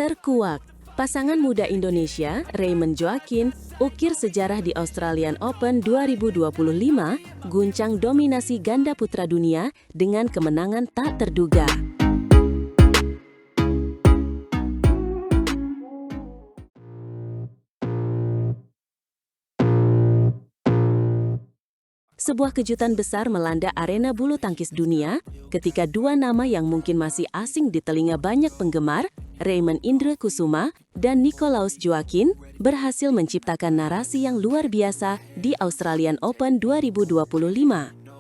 Terkuak, pasangan muda Indonesia, Raymond Joaquin, ukir sejarah di Australian Open 2025, guncang dominasi ganda putra dunia dengan kemenangan tak terduga. Sebuah kejutan besar melanda arena bulu tangkis dunia ketika dua nama yang mungkin masih asing di telinga banyak penggemar, Raymond Indra Kusuma dan Nicklaus Joaquin, berhasil menciptakan narasi yang luar biasa di Australian Open 2025.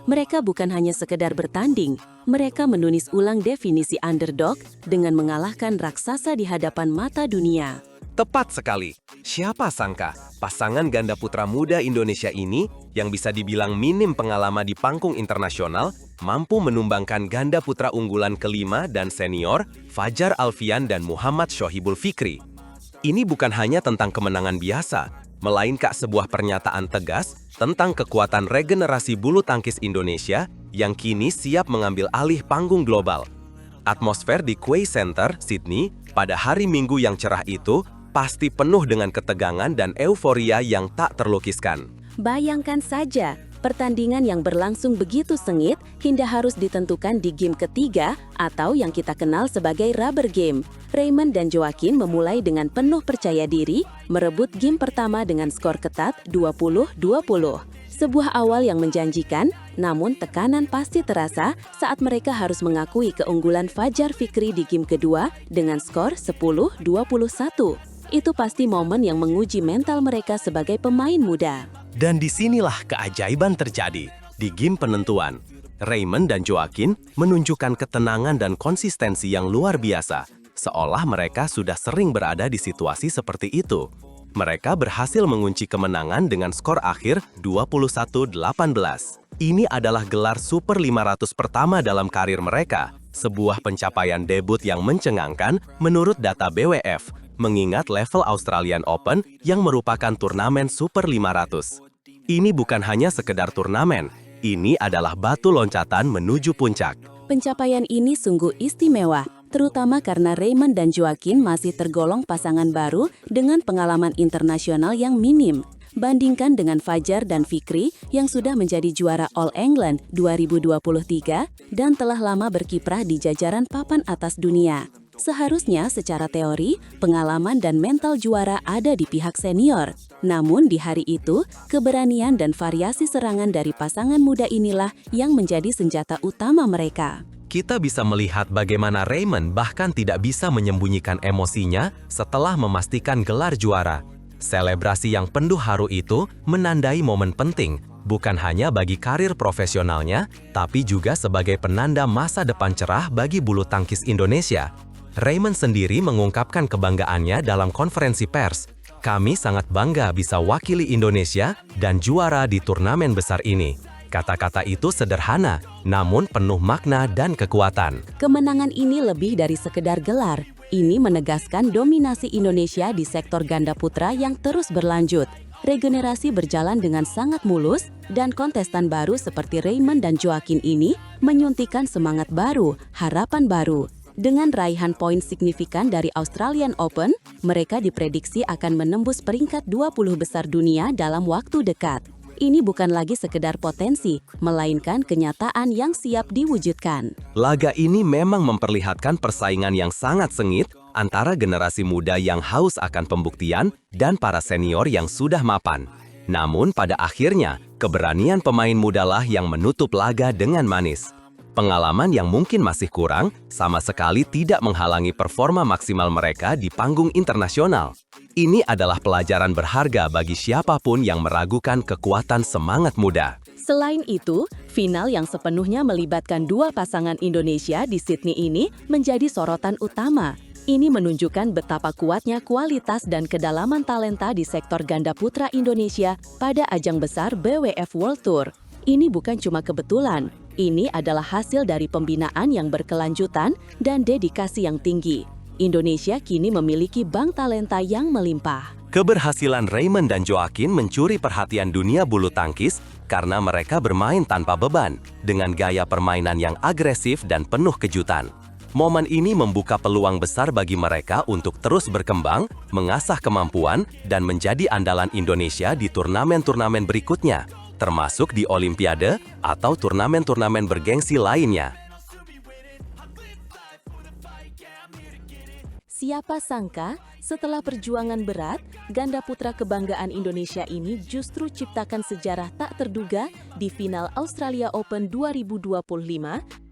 Mereka bukan hanya sekedar bertanding, mereka menulis ulang definisi underdog dengan mengalahkan raksasa di hadapan mata dunia. Tepat sekali. Siapa sangka pasangan ganda putra muda Indonesia ini yang bisa dibilang minim pengalaman di panggung internasional mampu menumbangkan ganda putra unggulan kelima dan senior Fajar Alfian dan Muhammad Shohibul Fikri. Ini bukan hanya tentang kemenangan biasa, melainkan sebuah pernyataan tegas tentang kekuatan regenerasi bulu tangkis Indonesia yang kini siap mengambil alih panggung global. Atmosfer di Quay Center, Sydney, pada hari Minggu yang cerah itu pasti penuh dengan ketegangan dan euforia yang tak terlukiskan. Bayangkan saja, pertandingan yang berlangsung begitu sengit hingga harus ditentukan di game ketiga atau yang kita kenal sebagai rubber game. Raymond dan Joaquin memulai dengan penuh percaya diri, merebut game pertama dengan skor ketat 20-20. Sebuah awal yang menjanjikan, namun tekanan pasti terasa saat mereka harus mengakui keunggulan Fajar Fikri di game kedua dengan skor 10-21. Itu pasti momen yang menguji mental mereka sebagai pemain muda. Dan disinilah keajaiban terjadi. Di game penentuan, Raymond dan Joaquin menunjukkan ketenangan dan konsistensi yang luar biasa, seolah mereka sudah sering berada di situasi seperti itu. Mereka berhasil mengunci kemenangan dengan skor akhir 21-18. Ini adalah gelar Super 500 pertama dalam karir mereka, sebuah pencapaian debut yang mencengangkan menurut data BWF, mengingat level Australian Open yang merupakan turnamen Super 500. Ini bukan hanya sekedar turnamen, ini adalah batu loncatan menuju puncak. Pencapaian ini sungguh istimewa, terutama karena Raymond dan Joaquin masih tergolong pasangan baru dengan pengalaman internasional yang minim. Bandingkan dengan Fajar dan Fikri yang sudah menjadi juara All England 2023 dan telah lama berkiprah di jajaran papan atas dunia. Seharusnya secara teori, pengalaman dan mental juara ada di pihak senior. Namun di hari itu, keberanian dan variasi serangan dari pasangan muda inilah yang menjadi senjata utama mereka. Kita bisa melihat bagaimana Raymond bahkan tidak bisa menyembunyikan emosinya setelah memastikan gelar juara. Selebrasi yang penuh haru itu menandai momen penting, bukan hanya bagi karir profesionalnya, tapi juga sebagai penanda masa depan cerah bagi bulu tangkis Indonesia. Raymond sendiri mengungkapkan kebanggaannya dalam konferensi pers. Kami sangat bangga bisa wakili Indonesia dan juara di turnamen besar ini. Kata-kata itu sederhana, namun penuh makna dan kekuatan. Kemenangan ini lebih dari sekedar gelar. Ini menegaskan dominasi Indonesia di sektor ganda putra yang terus berlanjut. Regenerasi berjalan dengan sangat mulus, dan kontestan baru seperti Raymond dan Joaquin ini menyuntikkan semangat baru, harapan baru. Dengan raihan poin signifikan dari Australian Open, mereka diprediksi akan menembus peringkat 20 besar dunia dalam waktu dekat. Ini bukan lagi sekedar potensi, melainkan kenyataan yang siap diwujudkan. Laga ini memang memperlihatkan persaingan yang sangat sengit antara generasi muda yang haus akan pembuktian dan para senior yang sudah mapan. Namun pada akhirnya, keberanian pemain mudalah yang menutup laga dengan manis. Pengalaman yang mungkin masih kurang, sama sekali tidak menghalangi performa maksimal mereka di panggung internasional. Ini adalah pelajaran berharga bagi siapapun yang meragukan kekuatan semangat muda. Selain itu, final yang sepenuhnya melibatkan dua pasangan Indonesia di Sydney ini menjadi sorotan utama. Ini menunjukkan betapa kuatnya kualitas dan kedalaman talenta di sektor ganda putra Indonesia pada ajang besar BWF World Tour. Ini bukan cuma kebetulan, ini adalah hasil dari pembinaan yang berkelanjutan dan dedikasi yang tinggi. Indonesia kini memiliki bank talenta yang melimpah. Keberhasilan Raymond dan Joaquin mencuri perhatian dunia bulu tangkis karena mereka bermain tanpa beban, dengan gaya permainan yang agresif dan penuh kejutan. Momen ini membuka peluang besar bagi mereka untuk terus berkembang, mengasah kemampuan, dan menjadi andalan Indonesia di turnamen-turnamen berikutnya, termasuk di Olimpiade atau turnamen-turnamen bergengsi lainnya. Siapa sangka, setelah perjuangan berat, ganda putra kebanggaan Indonesia ini justru ciptakan sejarah tak terduga di final Australia Open 2025.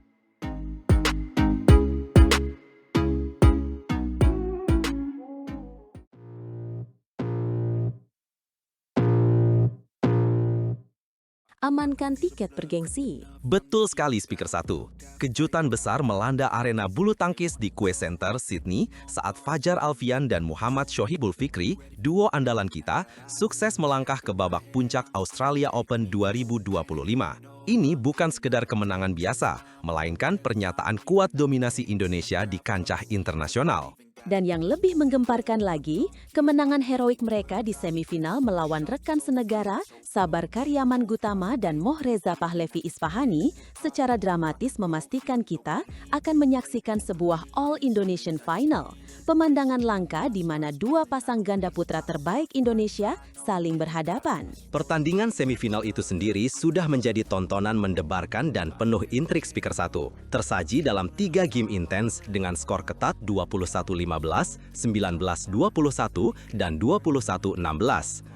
Amankan tiket bergengsi. Betul sekali Speaker 1. Kejutan besar melanda arena bulu tangkis di Quay Center, Sydney saat Fajar Alfian dan Muhammad Shohibul Fikri, duo andalan kita, sukses melangkah ke babak puncak Australia Open 2025. Ini bukan sekedar kemenangan biasa, melainkan pernyataan kuat dominasi Indonesia di kancah internasional. Dan yang lebih menggemparkan lagi, kemenangan heroik mereka di semifinal melawan rekan senegara Sabar Karyaman Gutama dan Mohreza Pahlevi Isfahani secara dramatis memastikan kita akan menyaksikan sebuah All-Indonesian Final. Pemandangan langka di mana dua pasang ganda putra terbaik Indonesia saling berhadapan. Pertandingan semifinal itu sendiri sudah menjadi tontonan mendebarkan dan penuh intrik Speaker 1. Tersaji dalam 3 game intens dengan skor ketat 21-15, 19-21, dan 21-16.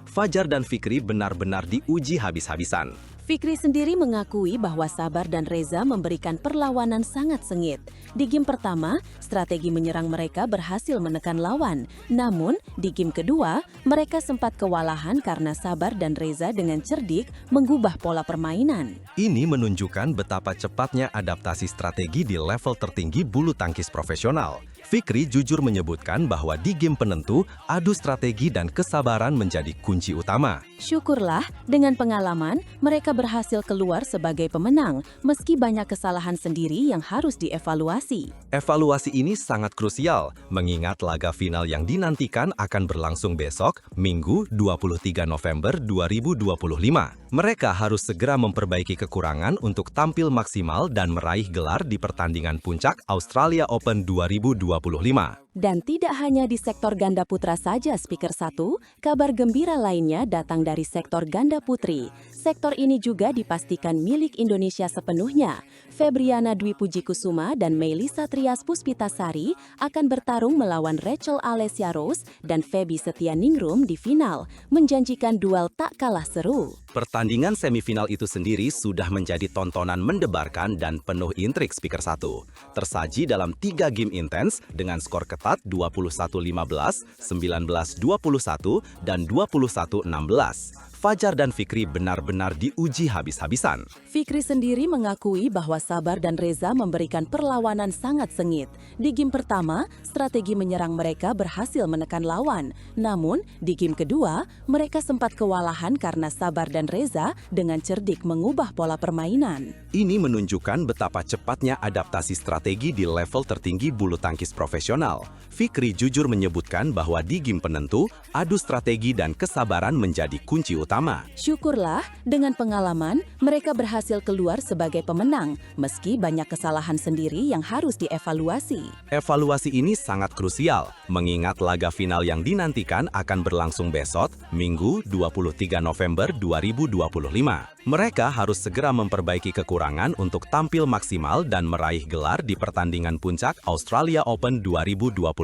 Fajar dan Fikri benar-benar diuji habis-habisan. Fikri sendiri mengakui bahwa Sabar dan Reza memberikan perlawanan sangat sengit. Di game pertama, strategi menyerang mereka berhasil menekan lawan. Namun, di game kedua, mereka sempat kewalahan karena Sabar dan Reza dengan cerdik mengubah pola permainan. Ini menunjukkan betapa cepatnya adaptasi strategi di level tertinggi bulu tangkis profesional. Fikri jujur menyebutkan bahwa di game penentu, adu strategi dan kesabaran menjadi kunci utama. Syukurlah, dengan pengalaman, mereka berhasil keluar sebagai pemenang, meski banyak kesalahan sendiri yang harus dievaluasi. Evaluasi ini sangat krusial, mengingat laga final yang dinantikan akan berlangsung besok, Minggu 23 November 2025. Mereka harus segera memperbaiki kekurangan untuk tampil maksimal dan meraih gelar di pertandingan puncak Australia Open 2025. Dan tidak hanya di sektor ganda putra saja, Speaker 1, kabar gembira lainnya datang dari sektor ganda putri. Sektor ini juga dipastikan milik Indonesia sepenuhnya. Febriana Dwi Puji Kusuma dan Melisa Trias Puspitasari akan bertarung melawan Rachel Alessia Rose dan Feby Setianingrum di final, menjanjikan duel tak kalah seru. Pertandingan semifinal itu sendiri sudah menjadi tontonan mendebarkan dan penuh intrik Speaker 1. Tersaji dalam 3 game intens dengan skor ketat 21-15, 19-21, dan 21-16. Fajar dan Fikri benar-benar diuji habis-habisan. Fikri sendiri mengakui bahwa Sabar dan Reza memberikan perlawanan sangat sengit. Di game pertama, strategi menyerang mereka berhasil menekan lawan. Namun, di game kedua, mereka sempat kewalahan karena Sabar dan Reza dengan cerdik mengubah pola permainan. Ini menunjukkan betapa cepatnya adaptasi strategi di level tertinggi bulu tangkis profesional. Fikri jujur menyebutkan bahwa di game penentu, adu strategi dan kesabaran menjadi kunci utama. Syukurlah, dengan pengalaman, mereka berhasil keluar sebagai pemenang, meski banyak kesalahan sendiri yang harus dievaluasi. Evaluasi ini sangat krusial, mengingat laga final yang dinantikan akan berlangsung besok, Minggu 23 November 2025. Mereka harus segera memperbaiki kekurangan untuk tampil maksimal dan meraih gelar di pertandingan puncak Australia Open 2025.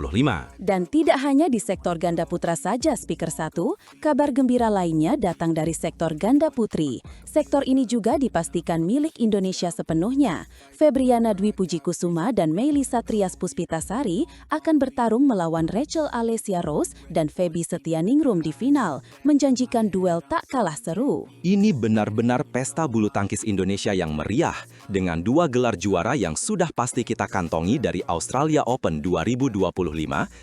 Dan tidak hanya di sektor ganda putra saja, Speaker 1, kabar gembira lainnya datang dari sektor ganda putri. Sektor ini juga dipastikan milik Indonesia sepenuhnya. Febriana Dwi Puji Kusuma dan Melisa Trias Puspitasari akan bertarung melawan Rachel Alessia Rose dan Feby Setianingrum di final, menjanjikan duel tak kalah seru. Ini benar-benar pesta bulu tangkis Indonesia yang meriah. Dengan 2 gelar juara yang sudah pasti kita kantongi dari Australia Open 2025,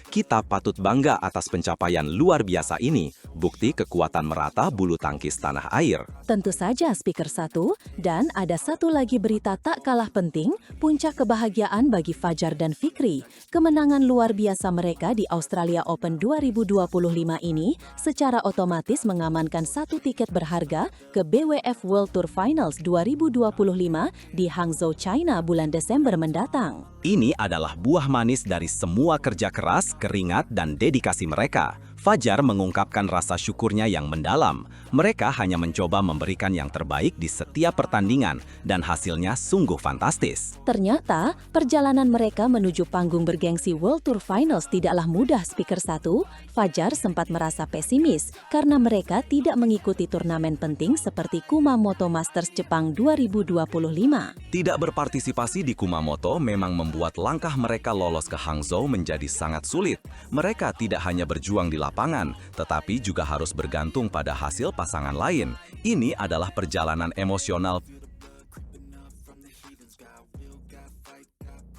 kita patut bangga atas pencapaian luar biasa ini. Bukti kekuatan merata bulu bulu tangkis tanah air. Tentu saja Speaker 1, dan ada satu lagi berita tak kalah penting, puncak kebahagiaan bagi Fajar dan Fikri. Kemenangan luar biasa mereka di Australia Open 2025 ini secara otomatis mengamankan satu tiket berharga ke BWF World Tour Finals 2025 di Hangzhou, China bulan Desember mendatang. Ini adalah buah manis dari semua kerja keras, keringat, dan dedikasi mereka. Fajar mengungkapkan rasa syukurnya yang mendalam. Mereka hanya mencoba memberikan yang terbaik di setiap pertandingan, dan hasilnya sungguh fantastis. Ternyata, perjalanan mereka menuju panggung bergengsi World Tour Finals tidaklah mudah, Speaker 1. Fajar sempat merasa pesimis karena mereka tidak mengikuti turnamen penting seperti Kumamoto Masters Jepang 2025. Tidak berpartisipasi di Kumamoto memang membuat langkah mereka lolos ke Hangzhou menjadi sangat sulit. Mereka tidak hanya berjuang di lapangan, tetapi juga harus bergantung pada hasil pasangan lain. Ini adalah perjalanan emosional